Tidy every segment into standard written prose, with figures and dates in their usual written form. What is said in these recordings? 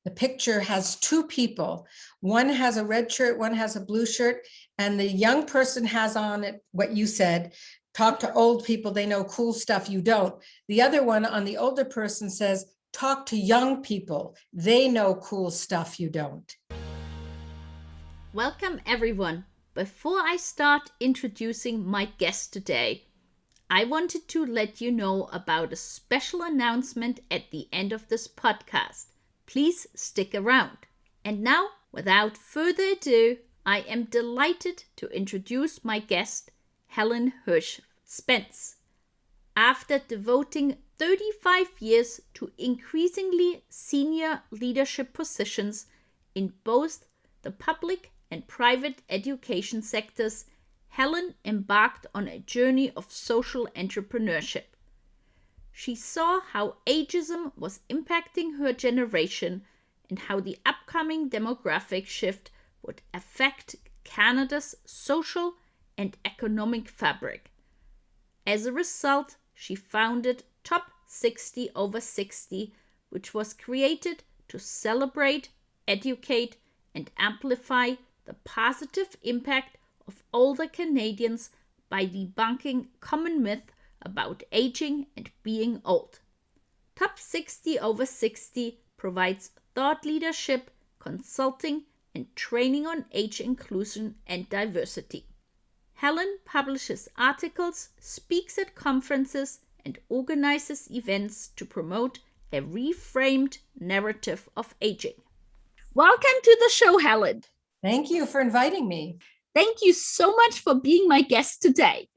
The picture has two people. One has a red shirt, one has a blue shirt, and the young person has on it what you said, talk to old people, they know cool stuff you don't. The other one on the older person says, talk to young people, they know cool stuff you don't. Welcome everyone. Before I start introducing my guest today, I wanted to let you know about a special announcement at the end of this podcast. Please stick around. And now, without further ado, I am delighted to introduce my guest, Helen Hirsh Spence. After devoting 35 years to increasingly senior leadership positions in both the public and private education sectors, Helen embarked on a journey of social entrepreneurship. She saw how ageism was impacting her generation and how the upcoming demographic shift would affect Canada's social and economic fabric. As a result, she founded Top 60 over 60, which was created to celebrate, educate, and amplify the positive impact of older Canadians by debunking common myth about aging and being old. Top 60 over 60 provides thought leadership, consulting, and training on age inclusion and diversity. Helen publishes articles, speaks at conferences, and organizes events to promote a reframed narrative of aging. Welcome to the show, Helen. Thank you for inviting me. Thank you so much for being my guest today.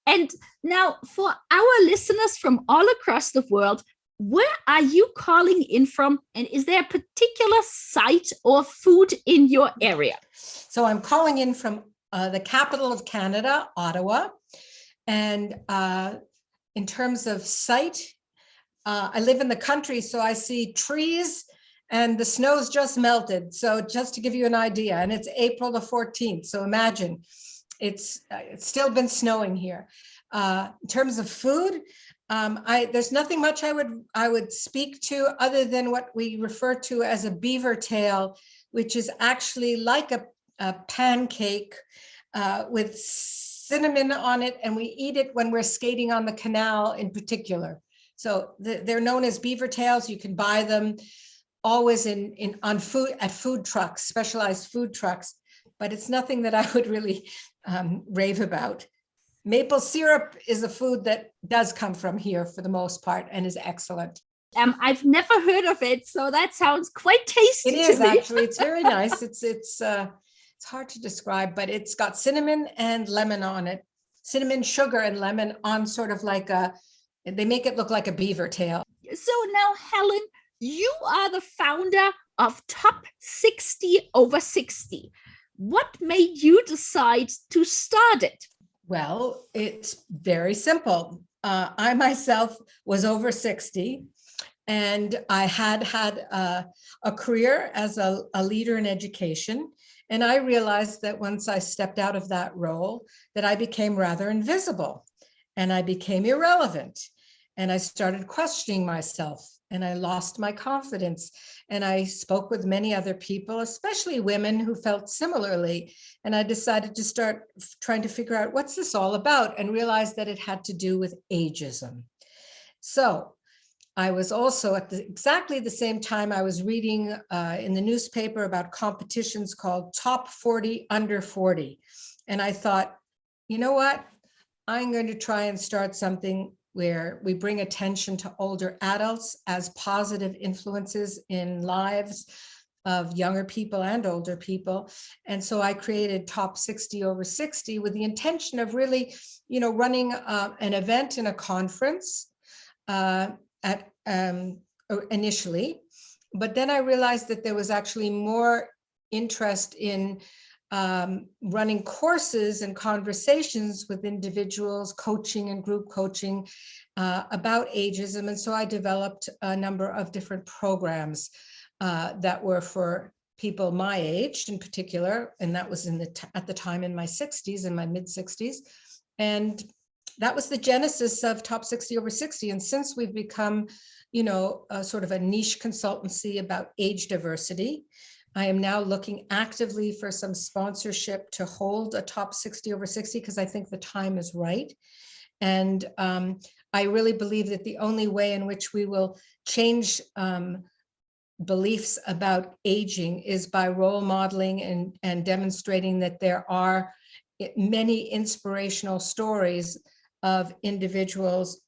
And now, for our listeners from all across the world, where are you calling in from? And is there a particular site or food in your area? So I'm calling in from the capital of Canada, Ottawa. And in terms of site, I live in the country, so I see trees and the snow's just melted. So just to give you an idea, and it's April the 14th. So imagine it's still been snowing here. In terms of food, there's nothing much I would speak to other than what we refer to as a beaver tail, which is actually like a pancake with cinnamon on it, and we eat it when we're skating on the canal in particular. So they're known as beaver tails. You can buy them always at food trucks, specialized food trucks, but it's nothing that I would really rave about. Maple syrup is a food that does come from here for the most part and is excellent. I've never heard of it, so that sounds quite tasty. It is actually. It's very nice. It's hard to describe, but it's got cinnamon and lemon on it. Cinnamon, sugar, and lemon on sort of like they make it look like a beaver tail. So now, Helen, you are the founder of Top 60 over 60. What made you decide to start it? Well, it's very simple. I myself was over 60, and I had a career as a leader in education. And I realized that once I stepped out of that role, that I became rather invisible and I became irrelevant. And I started questioning myself, and I lost my confidence. And I spoke with many other people, especially women who felt similarly. And I decided to start trying to figure out what's this all about, and realized that it had to do with ageism. So I was also at exactly the same time I was reading in the newspaper about competitions called Top 40 Under 40. And I thought, you know what? I'm going to try and start something where we bring attention to older adults as positive influences in lives of younger people and older people. And so I created Top 60 over 60 with the intention of really, running an event in a conference initially. But then I realized that there was actually more interest in running courses and conversations with individuals, coaching and group coaching about ageism. And so I developed a number of different programs that were for people my age in particular. And that was at the time in my 60s, in my mid 60s. And that was the genesis of Top 60 over 60. And since we've become sort of a niche consultancy about age diversity. I am now looking actively for some sponsorship to hold a top 60 over 60 because I think the time is right. And I really believe that the only way in which we will change beliefs about aging is by role modeling and demonstrating that there are many inspirational stories of individuals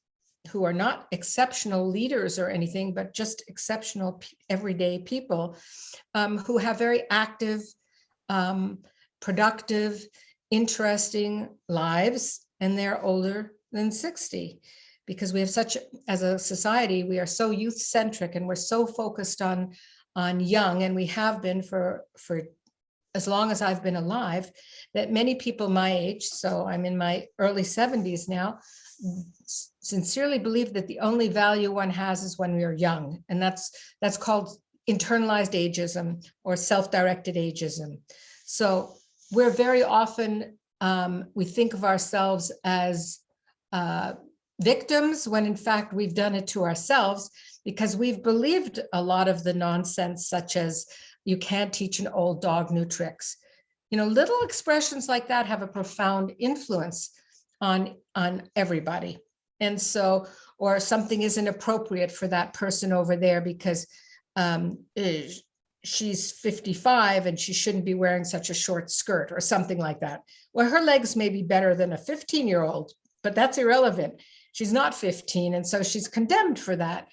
who are not exceptional leaders or anything, but just exceptional everyday people who have very active, productive, interesting lives, and they're older than 60. Because we have as a society, we are so youth-centric and we're so focused on young, and we have been for as long as I've been alive, that many people my age, so I'm in my early 70s now, sincerely believe that the only value one has is when we are young. And that's called internalized ageism or self-directed ageism. So we're very often, we think of ourselves as victims when in fact we've done it to ourselves, because we've believed a lot of the nonsense, such as you can't teach an old dog new tricks. Little expressions like that have a profound influence on everybody. And so, or something isn't appropriate for that person over there because she's 55 and she shouldn't be wearing such a short skirt or something like that. Well, her legs may be better than a 15-year-old, but that's irrelevant. She's not 15, and so she's condemned for that.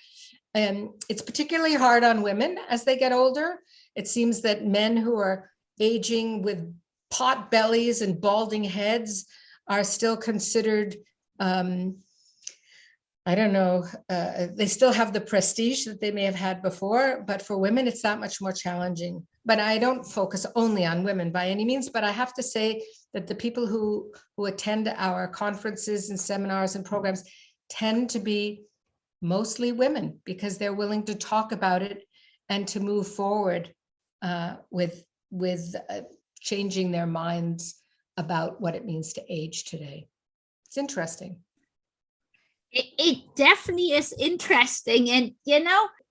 And it's particularly hard on women as they get older. It seems that men who are aging with pot bellies and balding heads are still considered, I don't know, they still have the prestige that they may have had before, but for women, it's that much more challenging. But I don't focus only on women by any means, but I have to say that the people who attend our conferences and seminars and programs tend to be mostly women, because they're willing to talk about it and to move forward with changing their minds about what it means to age today. It's interesting. It definitely is interesting. And,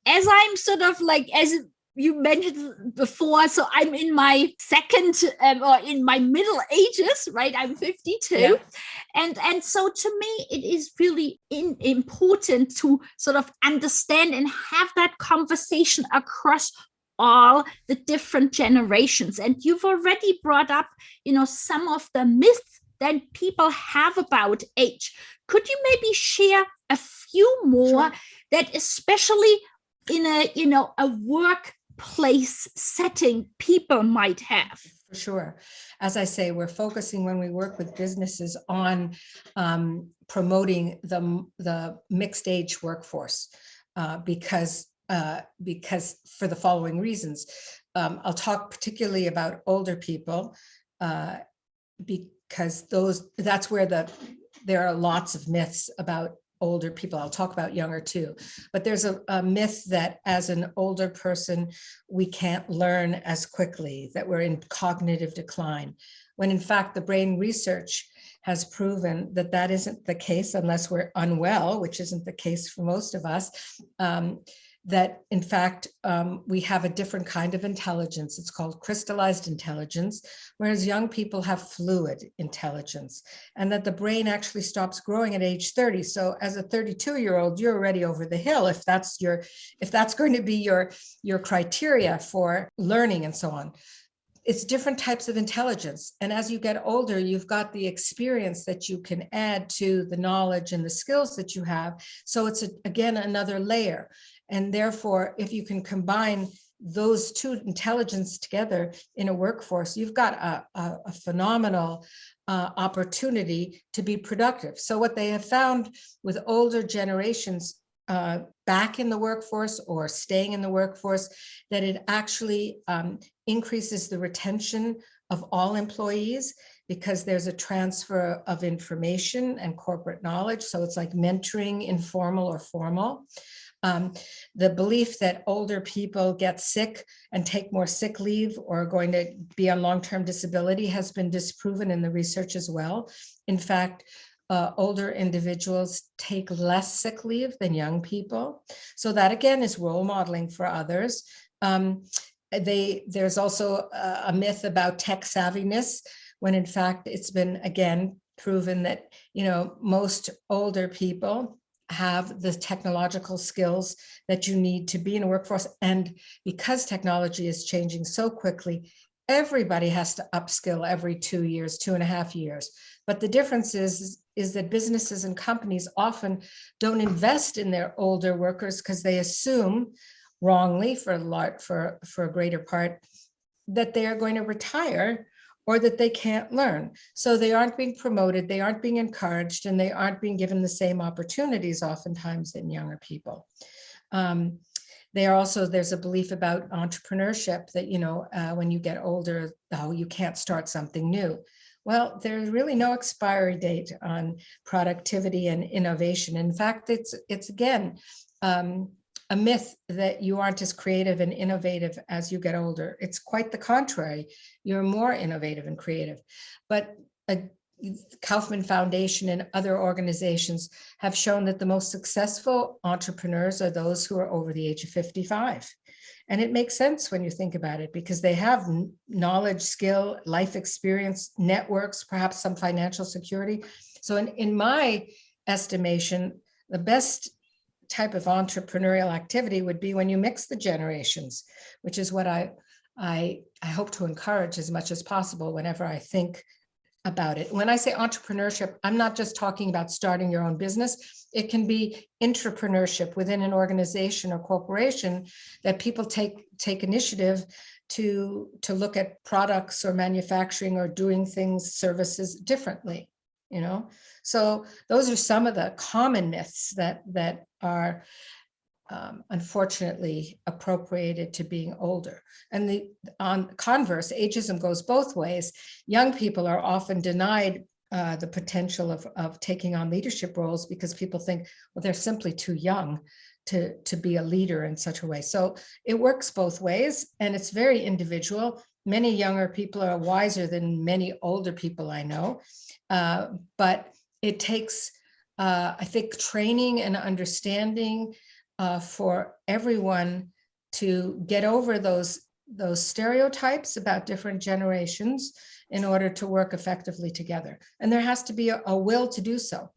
as I'm sort of like, as you mentioned before, so I'm in my second or in my middle ages, right? I'm 52. Yeah. And so to me, it is really important to sort of understand and have that conversation across all the different generations. And you've already brought up, some of the myths that people have about age. Could you maybe share a few more? Sure. That especially in a workplace setting people might have? For sure. As I say, we're focusing when we work with businesses on promoting the mixed age workforce because for the following reasons. I'll talk particularly about older people because that's where there are lots of myths about older people. I'll talk about younger too, but there's a myth that as an older person, we can't learn as quickly, that we're in cognitive decline, when in fact the brain research has proven that isn't the case unless we're unwell, which isn't the case for most of us. That in fact, we have a different kind of intelligence. It's called crystallized intelligence, whereas young people have fluid intelligence, and that the brain actually stops growing at age 30. So as a 32-year-old, you're already over the hill if that's going to be your criteria for learning and so on. It's different types of intelligence. And as you get older, you've got the experience that you can add to the knowledge and the skills that you have. So it's again, another layer. And therefore, if you can combine those two intelligence together in a workforce, you've got a phenomenal opportunity to be productive. So what they have found with older generations back in the workforce or staying in the workforce, that it actually increases the retention of all employees, because there's a transfer of information and corporate knowledge. So it's like mentoring, informal or formal. The belief that older people get sick and take more sick leave or are going to be on long-term disability has been disproven in the research as well. In fact, older individuals take less sick leave than young people. So that again is role modeling for others. There's also a myth about tech savviness, when in fact it's been again proven that, you know, most older people have the technological skills that you need to be in a workforce. And because technology is changing so quickly, everybody has to upskill every 2 years, 2.5 years. But the difference is that businesses and companies often don't invest in their older workers because they assume, wrongly for a greater part, that they are going to retire or that they can't learn. So they aren't being promoted, they aren't being encouraged, and they aren't being given the same opportunities oftentimes than younger people. There's a belief about entrepreneurship that, you know, when you get older, oh, you can't start something new. Well, there's really no expiry date on productivity and innovation. In fact, it's again, a myth that you aren't as creative and innovative as you get older. It's quite the contrary. You're more innovative and creative. But Kaufman Foundation and other organizations have shown that the most successful entrepreneurs are those who are over the age of 55. And it makes sense when you think about it, because they have knowledge, skill, life experience, networks, perhaps some financial security. So in my estimation, the best type of entrepreneurial activity would be when you mix the generations, which is what I hope to encourage as much as possible whenever I think about it. When I say entrepreneurship, I'm not just talking about starting your own business. It can be intrapreneurship within an organization or corporation, that people take initiative to look at products or manufacturing or doing things, services differently, you know? So those are some of the common myths that are unfortunately appropriated to being older. And on converse, ageism goes both ways. Young people are often denied the potential of taking on leadership roles because people think, well, they're simply too young to be a leader in such a way. So it works both ways, and it's very individual. Many younger people are wiser than many older people I know, but it takes, I think, training and understanding for everyone to get over those stereotypes about different generations in order to work effectively together. And there has to be a will to do so.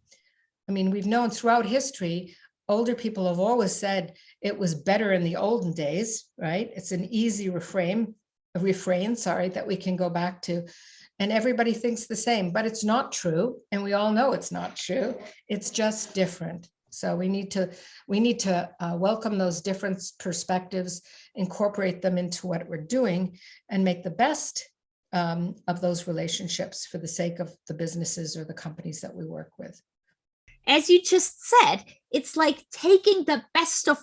I mean, we've known throughout history, older people have always said it was better in the olden days, right? It's an easy refrain, that we can go back to. And everybody thinks the same, but it's not true. And we all know it's not true. It's just different. So we need to welcome those different perspectives, incorporate them into what we're doing, and make the best of those relationships for the sake of the businesses or the companies that we work with. As you just said, it's like taking the best of,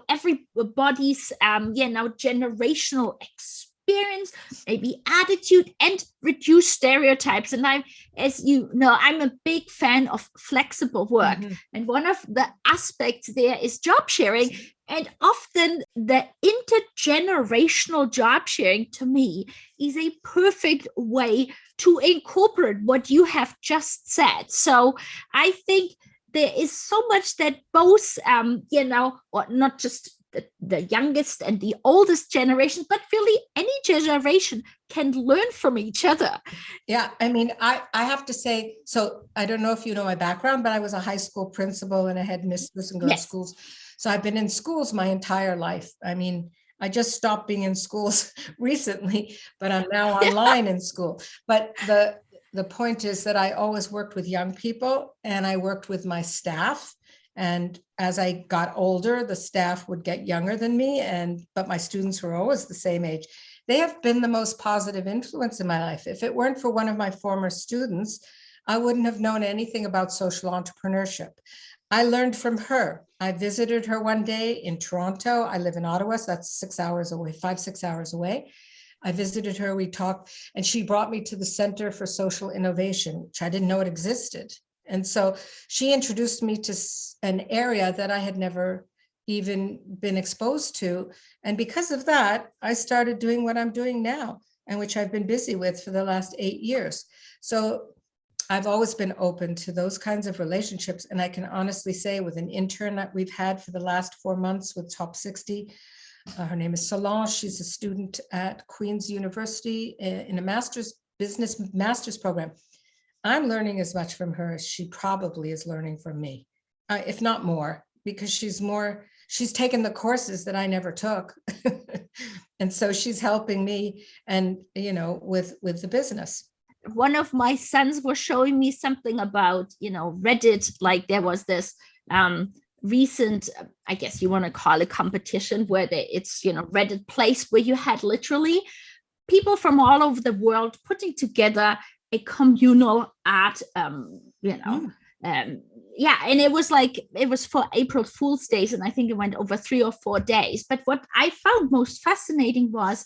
everybody's, generational experience, maybe attitude, and reduce stereotypes. And as you know, I'm a big fan of flexible work. Mm-hmm. And one of the aspects there is job sharing. And often the intergenerational job sharing, to me, is a perfect way to incorporate what you have just said. So I think there is so much that both, or not just the youngest and the oldest generation, but really any generation can learn from each other. Yeah, I mean, I have to say, so I don't know if you know my background, but I was a high school principal and a headmistress in girls' schools. So I've been in schools my entire life. I mean, I just stopped being in schools recently, but I'm now online in school. But the point is that I always worked with young people, and I worked with my staff. And as I got older, the staff would get younger than me, but my students were always the same age. They have been the most positive influence in my life. If it weren't for one of my former students, I wouldn't have known anything about social entrepreneurship. I learned from her. I visited her one day in Toronto. I live in Ottawa, so that's 6 hours away, 5-6 hours away. I visited her, we talked, and she brought me to the Center for Social Innovation, which I didn't know it existed. And so she introduced me to an area that I had never even been exposed to. And because of that, I started doing what I'm doing now, and which I've been busy with for the last 8 years. So I've always been open to those kinds of relationships. And I can honestly say with an intern that we've had for the last 4 months with Top 60, her name is Solange. She's a student at Queen's University in a master's program. I'm learning as much from her as she probably is learning from me, if not more, because she's taken the courses that I never took. And so she's helping me and, with the business. One of my sons was showing me something about, Reddit, like there was this recent, I guess you want to call it competition, where it's, Reddit place where you had literally people from all over the world putting together a communal art, and it was for April Fool's Days, and I think it went over 3 or 4 days. But what I found most fascinating was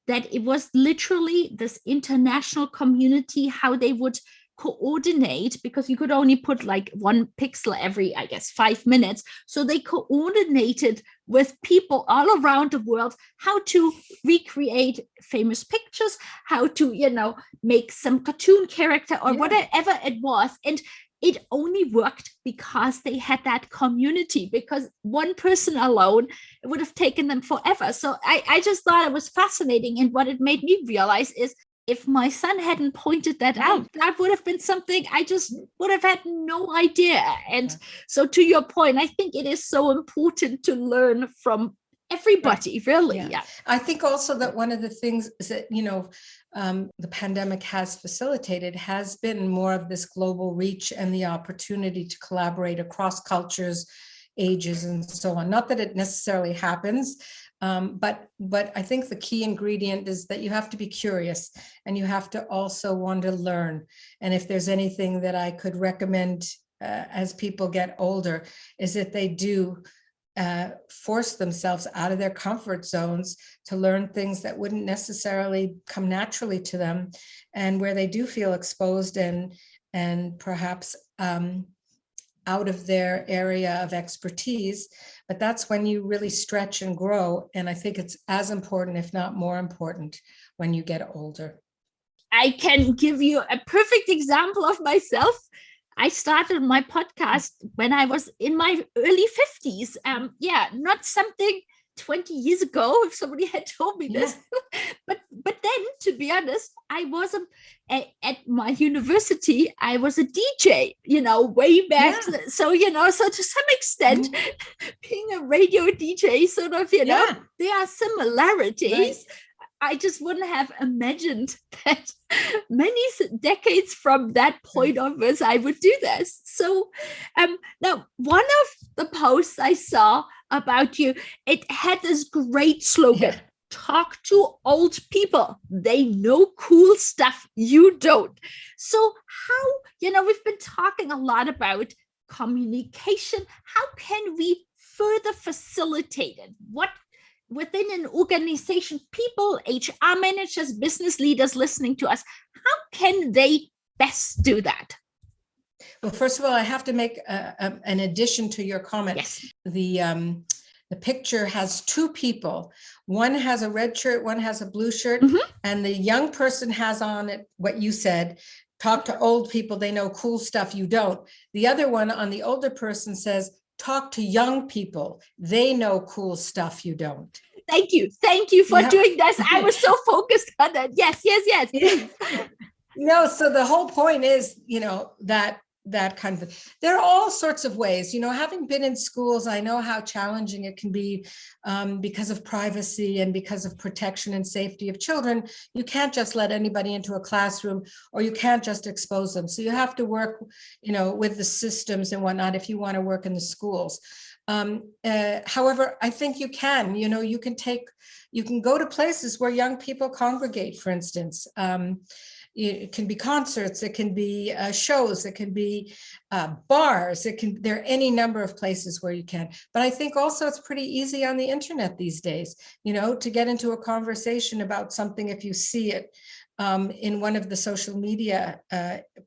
that it was literally this international community, how they would coordinate, because you could only put like 1 pixel every, I guess, 5 minutes. So they coordinated with people all around the world how to recreate famous pictures, how to, make some cartoon character or whatever it was. And it only worked because they had that community, because one person alone, it would have taken them forever. So I just thought it was fascinating. And what it made me realize is, if my son hadn't pointed that out, that would have been something I just would have had no idea. And so to your point, I think it is so important to learn from everybody, really. Yeah. I think also that one of the things is that, the pandemic has facilitated has been more of this global reach and the opportunity to collaborate across cultures, ages, and so on. Not that it necessarily happens, but I think the key ingredient is that you have to be curious and you have to also want to learn. And if there's anything that I could recommend as people get older, is that they do force themselves out of their comfort zones to learn things that wouldn't necessarily come naturally to them, and where they do feel exposed and perhaps out of their area of expertise. But that's when you really stretch and grow. And I think it's as important, if not more important, when you get older. I can give you a perfect example of myself. I started my podcast when I was in my early 50s. Not something 20 years ago, if somebody had told me this. but then, to be honest, I was at my university, I was a DJ, way back. So, so to some extent, being a radio DJ, sort of, there are similarities. Right. I just wouldn't have imagined that many decades from that point onwards, I would do this. So now, one of the posts I saw about you, it had this great slogan, talk to old people. They know cool stuff you don't. So how, we've been talking a lot about communication. How can we further facilitate it? What within an organization, people, HR managers, business leaders listening to us, how can they best do that? Well, first of all, I have to make an addition to your comment. Yes. The picture has 2 people. One has a red shirt, one has a blue shirt, and the young person has on it what you said, talk to old people, they know cool stuff you don't. The other one on the older person says, talk to young people. They know cool stuff you don't. Thank you. Thank you for doing this. I was so focused on that. Yes. No, so the whole point is, that kind of, there are all sorts of ways, having been in schools, I know how challenging it can be because of privacy and because of protection and safety of children. You can't just let anybody into a classroom, or you can't just expose them. So you have to work, with the systems and whatnot if you want to work in the schools. However, I think you can, you can go to places where young people congregate, for instance. It can be concerts, it can be shows, it can be bars, there are any number of places where you can. But I think also it's pretty easy on the internet these days, to get into a conversation about something if you see it in one of the social media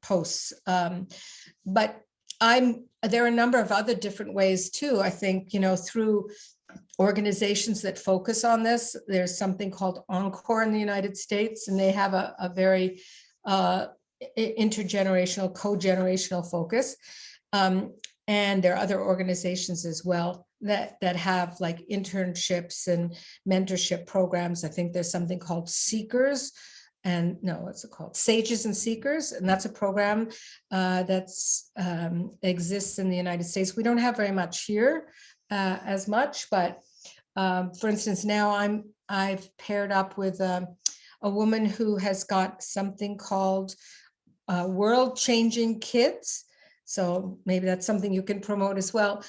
posts. But there are a number of other different ways too. I think, through organizations that focus on this. There's something called Encore in the United States, and they have a very intergenerational, co-generational focus. And there are other organizations as well that have like internships and mentorship programs. I think there's something called Seekers, and no, what's it called? Sages and Seekers. And that's a program that's exists in the United States. We don't have very much here as much, but for instance, now I've paired up with a woman who has got something called World Changing Kids. So maybe that's something you can promote as well.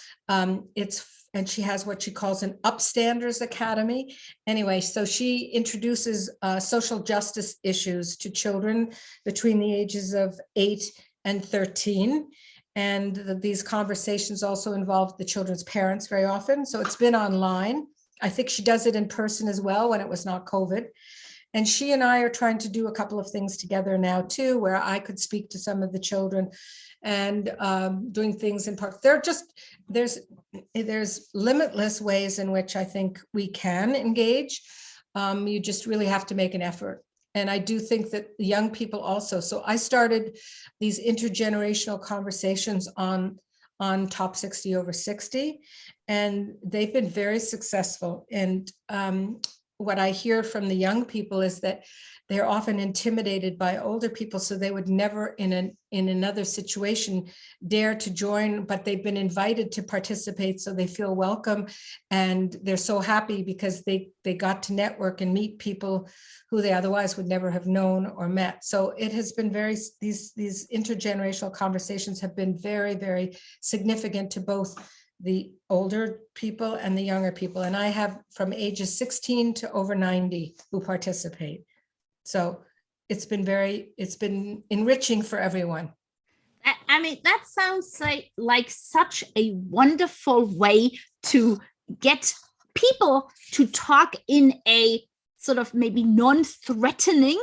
And she has what she calls an Upstanders Academy. Anyway, so she introduces social justice issues to children between the ages of 8 and 13. And these conversations also involve the children's parents very often. So it's been online. I think she does it in person as well when it was not COVID. And she and I are trying to do a couple of things together now too, where I could speak to some of the children and doing things in park. There's limitless ways in which I think we can engage. You just really have to make an effort. And I do think that young people also. So I started these intergenerational conversations on Top 60 Over 60, and they've been very successful. And what I hear from the young people is that they're often intimidated by older people, so they would never in another situation dare to join, but they've been invited to participate, so they feel welcome, and they're so happy because they got to network and meet people who they otherwise would never have known or met. So it has been these intergenerational conversations have been very, very significant to both the older people and the younger people. And I have from ages 16 to over 90 who participate. So it's been enriching for everyone. I mean, that sounds like such a wonderful way to get people to talk in a sort of maybe non-threatening,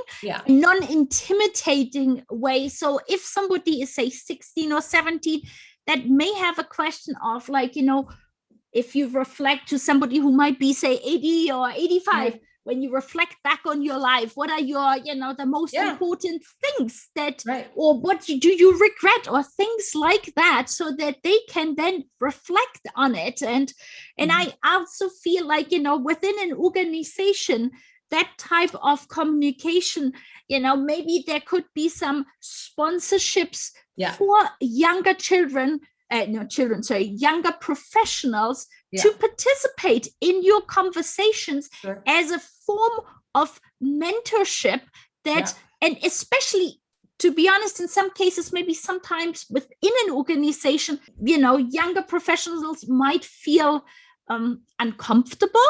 non-intimidating way. So if somebody is, say, 16 or 17, that may have a question of like, if you reflect to somebody who might be, say, 80 or 85, when you reflect back on your life, what are your, the most important things that, or what do you regret, or things like that, so that they can then reflect on it. And I also feel like, within an organization, that type of communication, maybe there could be some sponsorships for younger younger professionals to participate in your conversations as a form of mentorship and especially, to be honest, in some cases, maybe sometimes within an organization, younger professionals might feel uncomfortable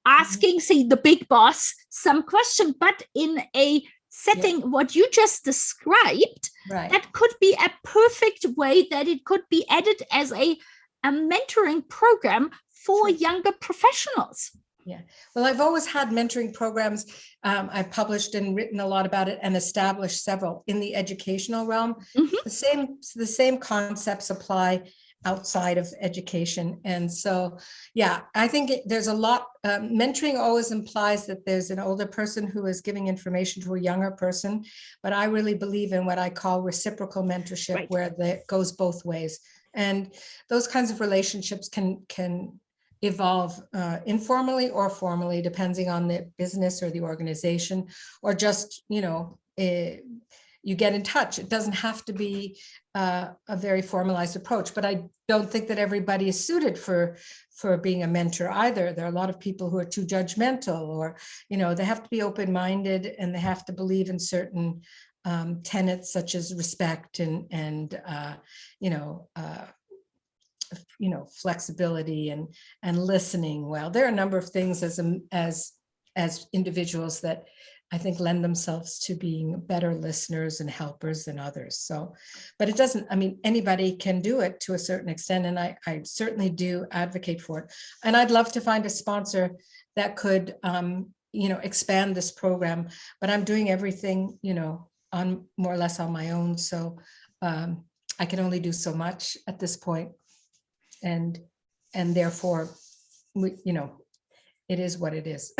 asking, say, the big boss some question, but in a setting what you just described, that could be a perfect way that it could be added as a mentoring program for younger professionals. Yeah, well, I've always had mentoring programs. I've published and written a lot about it and established several in the educational realm. The same concepts apply outside of education. And so, I think there's a lot, mentoring always implies that there's an older person who is giving information to a younger person, but I really believe in what I call reciprocal mentorship, where that goes both ways. And those kinds of relationships can evolve informally or formally, depending on the business or the organization, or just, you get in touch. It doesn't have to be a very formalized approach, but I don't think that everybody is suited for being a mentor either. There are a lot of people who are too judgmental, or, they have to be open-minded, and they have to believe in certain tenets such as respect and flexibility and listening well. There are a number of things as individuals that I think lend themselves to being better listeners and helpers than others. So, but it doesn't, anybody can do it to a certain extent. And I certainly do advocate for it. And I'd love to find a sponsor that could, expand this program, but I'm doing everything, on more or less on my own. So I can only do so much at this point. And therefore, it is what it is.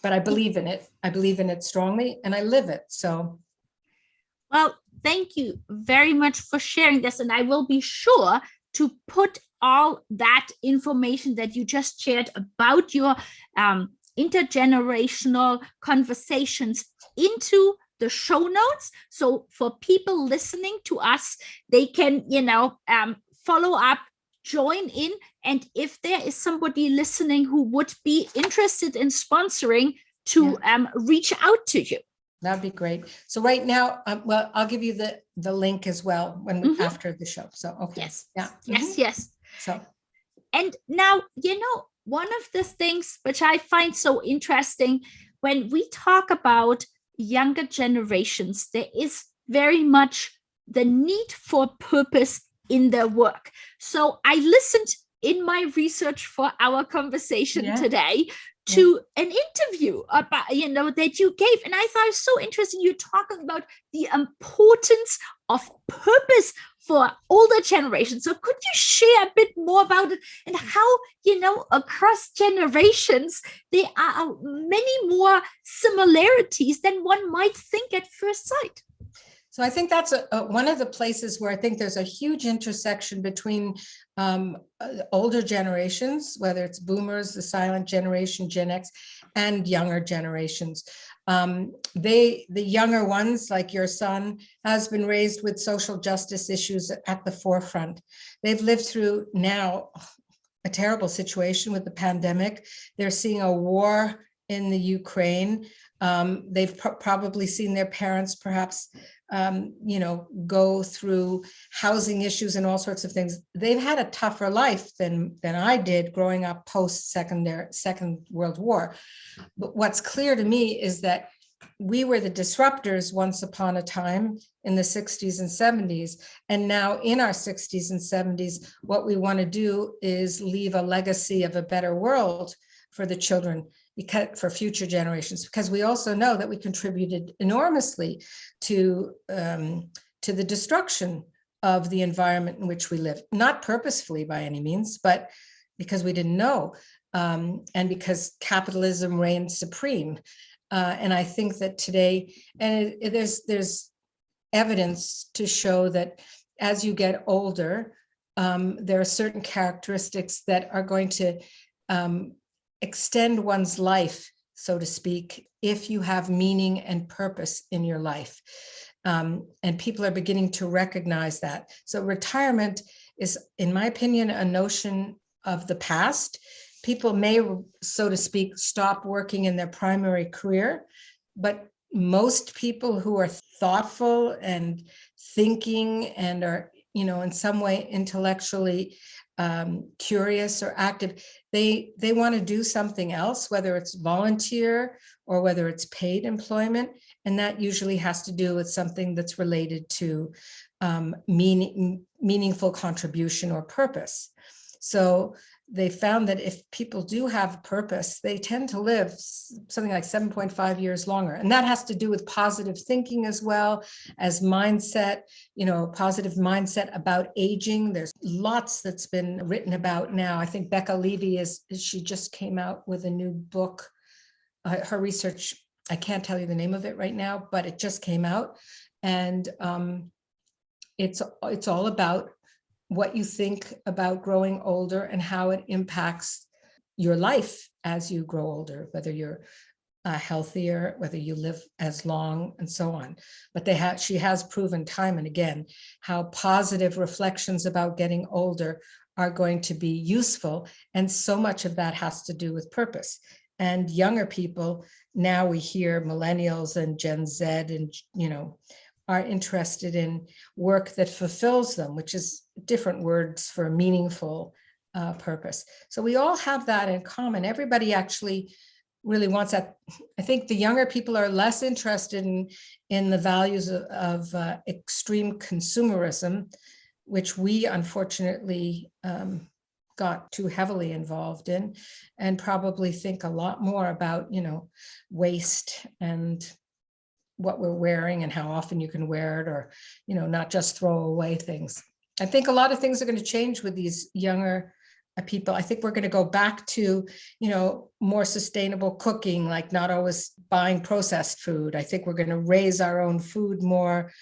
But I believe in it. I believe in it strongly, and I live it. So, Well, thank you very much for sharing this. And I will be sure to put all that information that you just shared about your intergenerational conversations into the show notes. So for people listening to us, they can, follow up, join in. And if there is somebody listening who would be interested in sponsoring, to reach out to you. That'd be great. So right now, well, I'll give you the link as well when after the show. So, okay. Yes. Yeah. Yes. So, and now, one of the things which I find so interesting when we talk about younger generations, there is very much the need for purpose in their work. So I listened in my research for our conversation today to an interview about, that you gave. And I thought it was so interesting. You're talking about the importance of purpose for older generations. So could you share a bit more about it and how, across generations, there are many more similarities than one might think at first sight? So I think that's one of the places where I think there's a huge intersection between older generations, whether it's boomers, the silent generation, Gen X, and younger generations. The younger ones, like your son, has been raised with social justice issues at the forefront. They've lived through now a terrible situation with the pandemic. They're seeing a war in the Ukraine. They've probably seen their parents perhaps go through housing issues and all sorts of things. They've had a tougher life than I did growing up post Second World War. But what's clear to me is that we were the disruptors once upon a time in the 60s and 70s. And now in our 60s and 70s, what we want to do is leave a legacy of a better world for the children, for future generations, because we also know that we contributed enormously to the destruction of the environment in which we live, not purposefully by any means, but because we didn't know, and because capitalism reigned supreme. And I think that today, and there's evidence to show that as you get older, there are certain characteristics that are going to extend one's life, so to speak, if you have meaning and purpose in your life. And people are beginning to recognize that. So retirement is, in my opinion, a notion of the past. People may, so to speak, stop working in their primary career, but most people who are thoughtful and thinking and are, in some way intellectually curious or active, they want to do something else, whether it's volunteer or whether it's paid employment. And that usually has to do with something that's related to meaningful contribution or purpose. So they found that if people do have purpose, they tend to live something like 7.5 years longer. And that has to do with positive thinking as well as mindset, positive mindset about aging. There's lots that's been written about now. I think Becca Levy she just came out with a new book. Her research, I can't tell you the name of it right now, but it just came out. And it's all about what you think about growing older and how it impacts your life as you grow older, whether you're healthier, whether you live as long, and so on. But she has proven time and again how positive reflections about getting older are going to be useful. And so much of that has to do with purpose. And younger people, now we hear millennials and Gen Z and, are interested in work that fulfills them, which is different words for meaningful purpose. So we all have that in common. Everybody actually really wants that. I think the younger people are less interested in the values of extreme consumerism, which we unfortunately got too heavily involved in, and probably think a lot more about, waste and what we're wearing and how often you can wear it, or, not just throw away things. I think a lot of things are going to change with these younger people. I think we're going to go back to, more sustainable cooking, like not always buying processed food. I think we're going to raise our own food more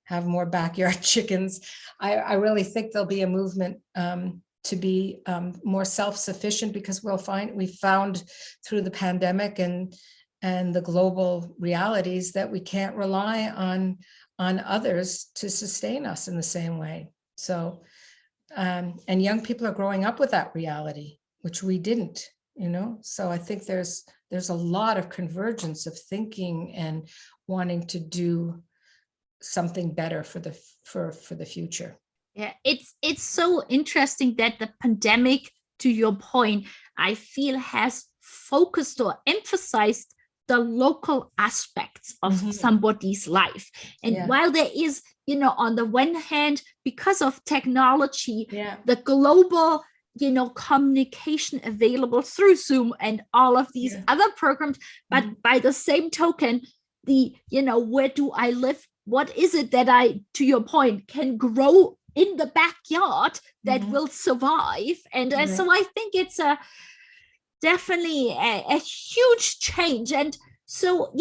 have more backyard chickens. I really think there'll be a movement to be more self-sufficient, because we found through the pandemic and the global realities that we can't rely on others to sustain us in the same way. So, and young people are growing up with that reality, which we didn't, So I think there's a lot of convergence of thinking and wanting to do something better for the future. Yeah, it's so interesting that the pandemic, to your point, I feel has focused or emphasized the local aspects of somebody's life. And while there is, on the one hand, because of technology, the global, communication available through Zoom and all of these other programs, but by the same token, where do I live? What is it that to your point, can grow in the backyard that will survive? And so I think it's definitely a huge change. And so,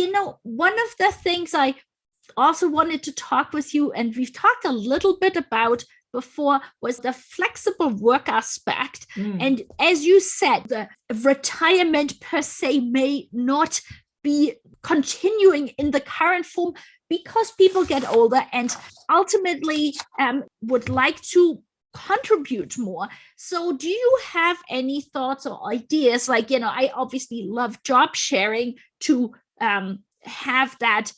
one of the things I also wanted to talk with you, and we've talked a little bit about before, was the flexible work aspect. And as you said, the retirement per se may not be continuing in the current form because people get older and ultimately would like to contribute more. So do you have any thoughts or ideas? Like, I obviously love job sharing to have that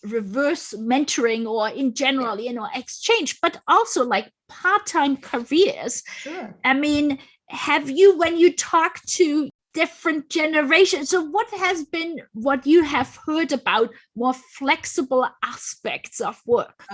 reverse mentoring, or in general, exchange, but also like part-time careers. Sure. I mean, have you, when you talk to different generations, so what you have heard about more flexible aspects of work?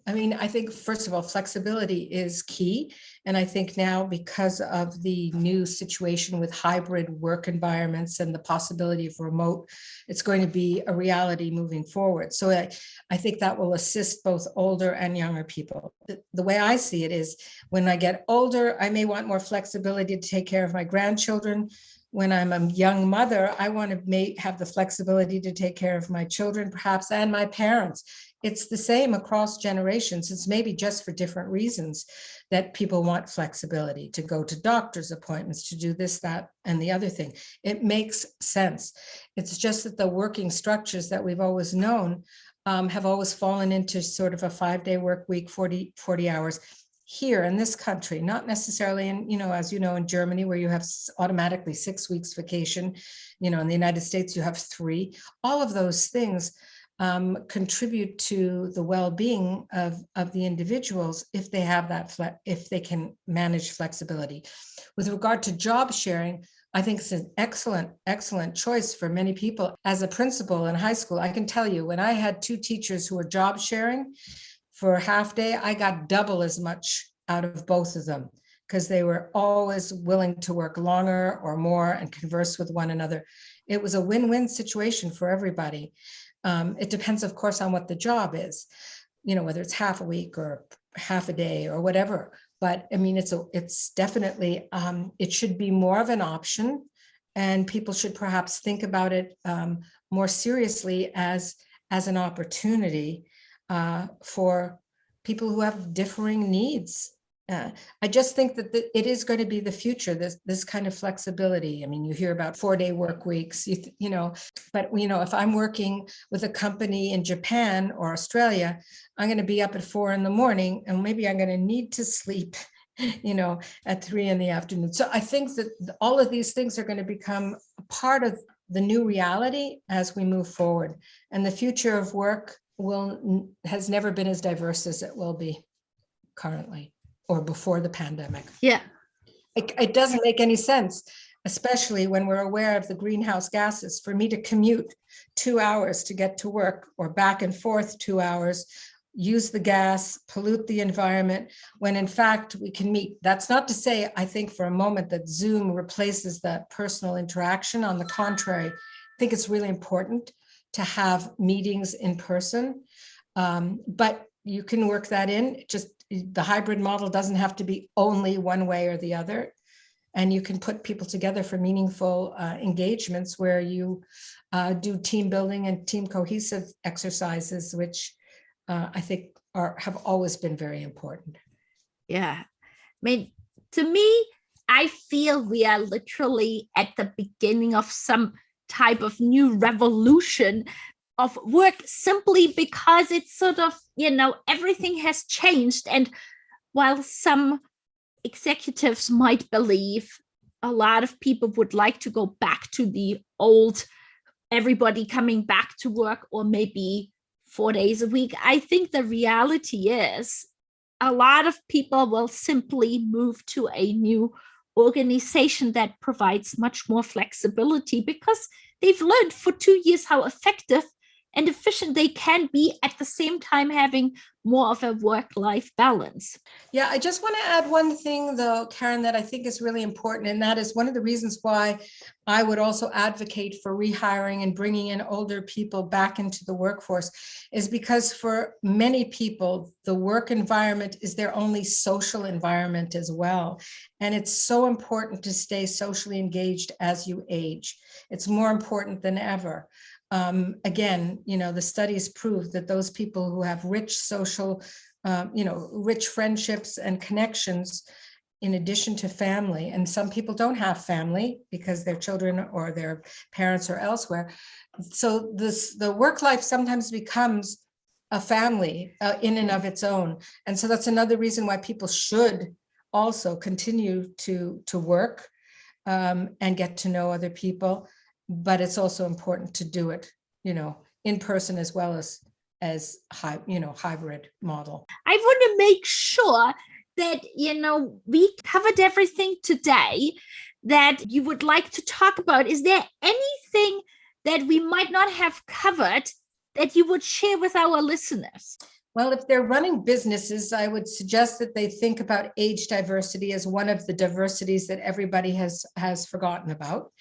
I mean, I think, first of all, flexibility is key. And I think now, because of the new situation with hybrid work environments and the possibility of remote, it's going to be a reality moving forward. So I think that will assist both older and younger people. The way I see it is, when I get older, I may want more flexibility to take care of my grandchildren. When I'm a young mother, I want to have the flexibility to take care of my children, perhaps, and my parents. It's the same across generations. It's maybe just for different reasons that people want flexibility to go to doctor's appointments, to do this, that, and the other thing. It makes sense. It's just that the working structures that we've always known have always fallen into sort of a 5-day work week, 40 hours. Here in this country, not necessarily in, as you know, in Germany, where you have automatically 6 weeks vacation, in the United States, you have 3. All of those things contribute to the well-being of the individuals if they have if they can manage flexibility. With regard to job sharing, I think it's an excellent choice for many people. As a principal in high school, I can tell you, when I had 2 teachers who were job sharing for a half day, I got double as much out of both of them, because they were always willing to work longer or more and converse with one another. It was a win-win situation for everybody. It depends, of course, on what the job is, whether it's half a week or half a day or whatever. But I mean, it's definitely, it should be more of an option, and people should perhaps think about it more seriously as an opportunity for people who have differing needs. I just think that it is going to be the future, this kind of flexibility. I mean, you hear about 4-day work weeks, but if I'm working with a company in Japan or Australia, I'm going to be up at 4 a.m, and maybe I'm going to need to sleep, at 3 p.m. So I think that all of these things are going to become a part of the new reality as we move forward. And the future of work has never been as diverse as it will be currently, or before the pandemic. Yeah. It doesn't make any sense, especially when we're aware of the greenhouse gases, for me to commute 2 hours to get to work, or back and forth 2 hours, use the gas, pollute the environment, when in fact we can meet. That's not to say, I think, for a moment, that Zoom replaces that personal interaction. On the contrary, I think it's really important to have meetings in person, but you can work that in. Just the hybrid model doesn't have to be only one way or the other. And you can put people together for meaningful engagements where you do team building and team cohesive exercises, which I think have always been very important. Yeah. I mean, to me, I feel we are literally at the beginning of some type of new revolution of work, simply because it's sort of, everything has changed. And while some executives might believe a lot of people would like to go back to the old, everybody coming back to work, or maybe 4 days a week, I think the reality is a lot of people will simply move to a new organization that provides much more flexibility, because they've learned for 2 years how effective and efficient they can be, at the same time having more of a work-life balance. Yeah, I just want to add one thing, though, Karen, that I think is really important. And that is one of the reasons why I would also advocate for rehiring and bringing in older people back into the workforce, is because for many people, the work environment is their only social environment as well. And it's so important to stay socially engaged as you age. It's more important than ever. Again, the studies prove that those people who have rich social, rich friendships and connections, in addition to family, and some people don't have family because their children or their parents are elsewhere. So the work life sometimes becomes a family in and of its own. And so that's another reason why people should also continue to work and get to know other people. But it's also important to do it, in person as well as hybrid model. I want to make sure that, we covered everything today that you would like to talk about. Is there anything that we might not have covered that you would share with our listeners? Well, if they're running businesses, I would suggest that they think about age diversity as one of the diversities that everybody has forgotten about.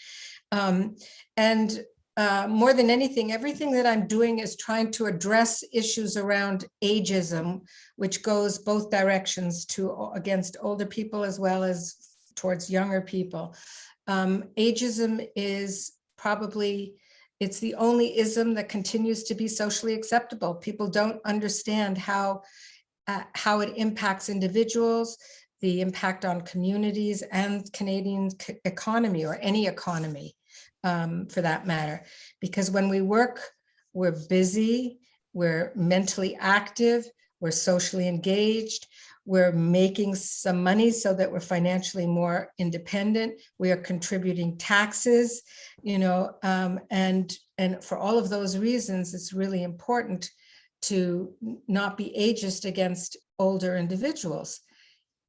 More than anything, everything that I'm doing is trying to address issues around ageism, which goes both directions, against older people as well as towards younger people. Ageism is probably, it's the only ism that continues to be socially acceptable. People don't understand how it impacts individuals, the impact on communities and Canadian economy, or any economy for that matter. Because when we work, we're busy, we're mentally active, we're socially engaged, we're making some money so that we're financially more independent, we are contributing taxes, and for all of those reasons, it's really important to not be ageist against older individuals.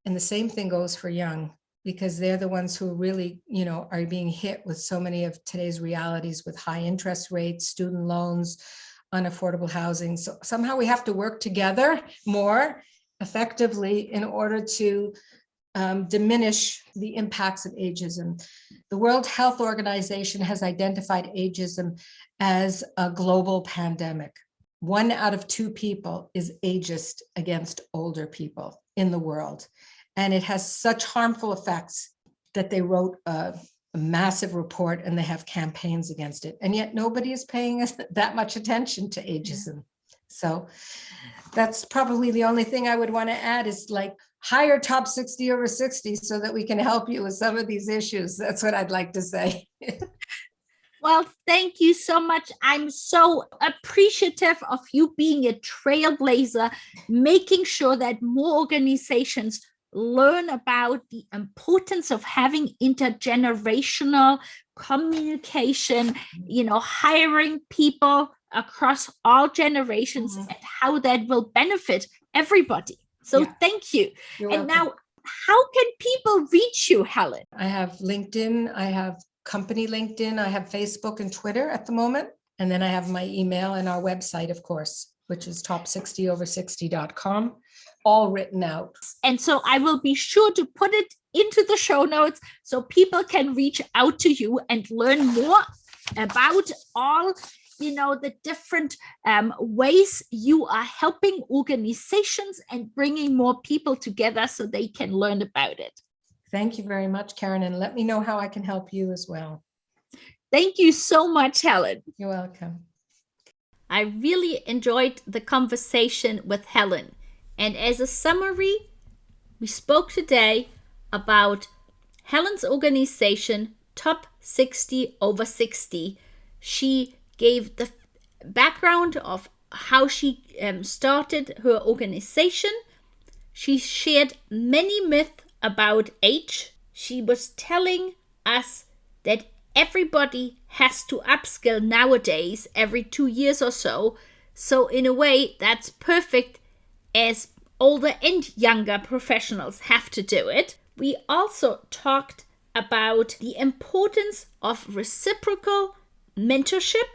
And the same thing goes for young, because they're the ones who really, are being hit with so many of today's realities, with high interest rates, student loans, unaffordable housing. So somehow we have to work together more effectively in order to diminish the impacts of ageism. The World Health Organization has identified ageism as a global pandemic. 1 out of 2 people is ageist against older people in the world. And it has such harmful effects that they wrote a massive report and they have campaigns against it. And yet nobody is paying us that much attention to ageism. So that's probably the only thing I would want to add, is like hire top 60 over 60 so that we can help you with some of these issues. That's what I'd like to say. Well, thank you so much. I'm so appreciative of you being a trailblazer, making sure that more organizations learn about the importance of having intergenerational communication, hiring people across all generations, and how that will benefit everybody. So thank you. You're and welcome. Now, how can people reach you, Helen? I have LinkedIn, I have company LinkedIn, I have Facebook and Twitter at the moment. And then I have my email and our website, of course, which is top60over60.com, all written out. And so I will be sure to put it into the show notes so people can reach out to you and learn more about all, the different ways you are helping organizations and bringing more people together so they can learn about it. Thank you very much, Karen, and let me know how I can help you as well. Thank you so much, Helen. You're welcome. I I really enjoyed the conversation with Helen. And as a summary, we spoke today about Helen's organization, Top 60 Over 60. She gave the background of how she started her organization. She shared many myths about age. She was telling us that everybody has to upskill nowadays every 2 years or so. So in a way, that's perfect, as older and younger professionals have to do it. We also talked about the importance of reciprocal mentorship,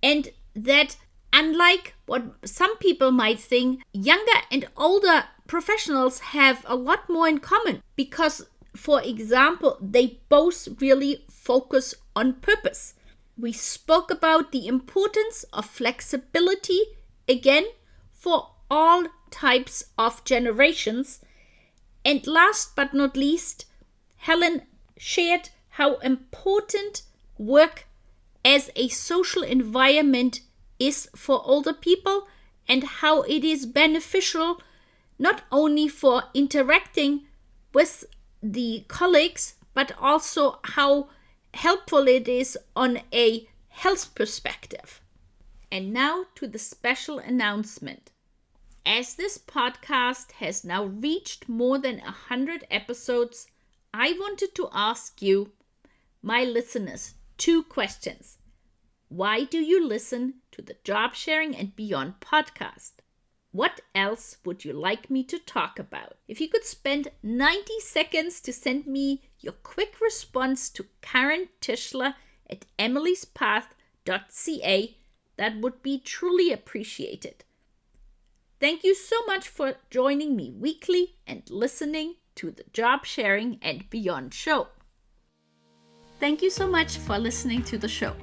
and that unlike what some people might think, younger and older professionals have a lot more in common because, for example, they both really focus on purpose. We spoke about the importance of flexibility, again, for all types of generations. And last but not least, Helen shared how important work as a social environment is for older people and how it is beneficial not only for interacting with the colleagues, but also how helpful it is on a health perspective. And now to the special announcement. As this podcast has now reached more than 100 episodes, I wanted to ask you, my listeners, 2 questions. Why do you listen to the Job Sharing and Beyond podcast? What else would you like me to talk about? If you could spend 90 seconds to send me your quick response to Karen Tischler at emilyspath.ca, that would be truly appreciated. Thank you so much for joining me weekly and listening to the Job Sharing and Beyond show. Thank you so much for listening to the show.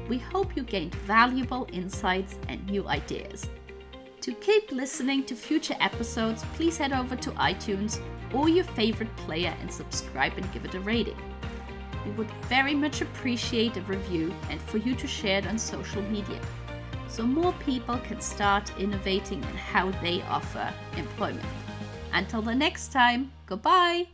We hope you gained valuable insights and new ideas. To keep listening to future episodes, please head over to iTunes or your favorite player and subscribe and give it a rating. We would very much appreciate a review and for you to share it on social media, so more people can start innovating in how they offer employment. Until the next time, goodbye!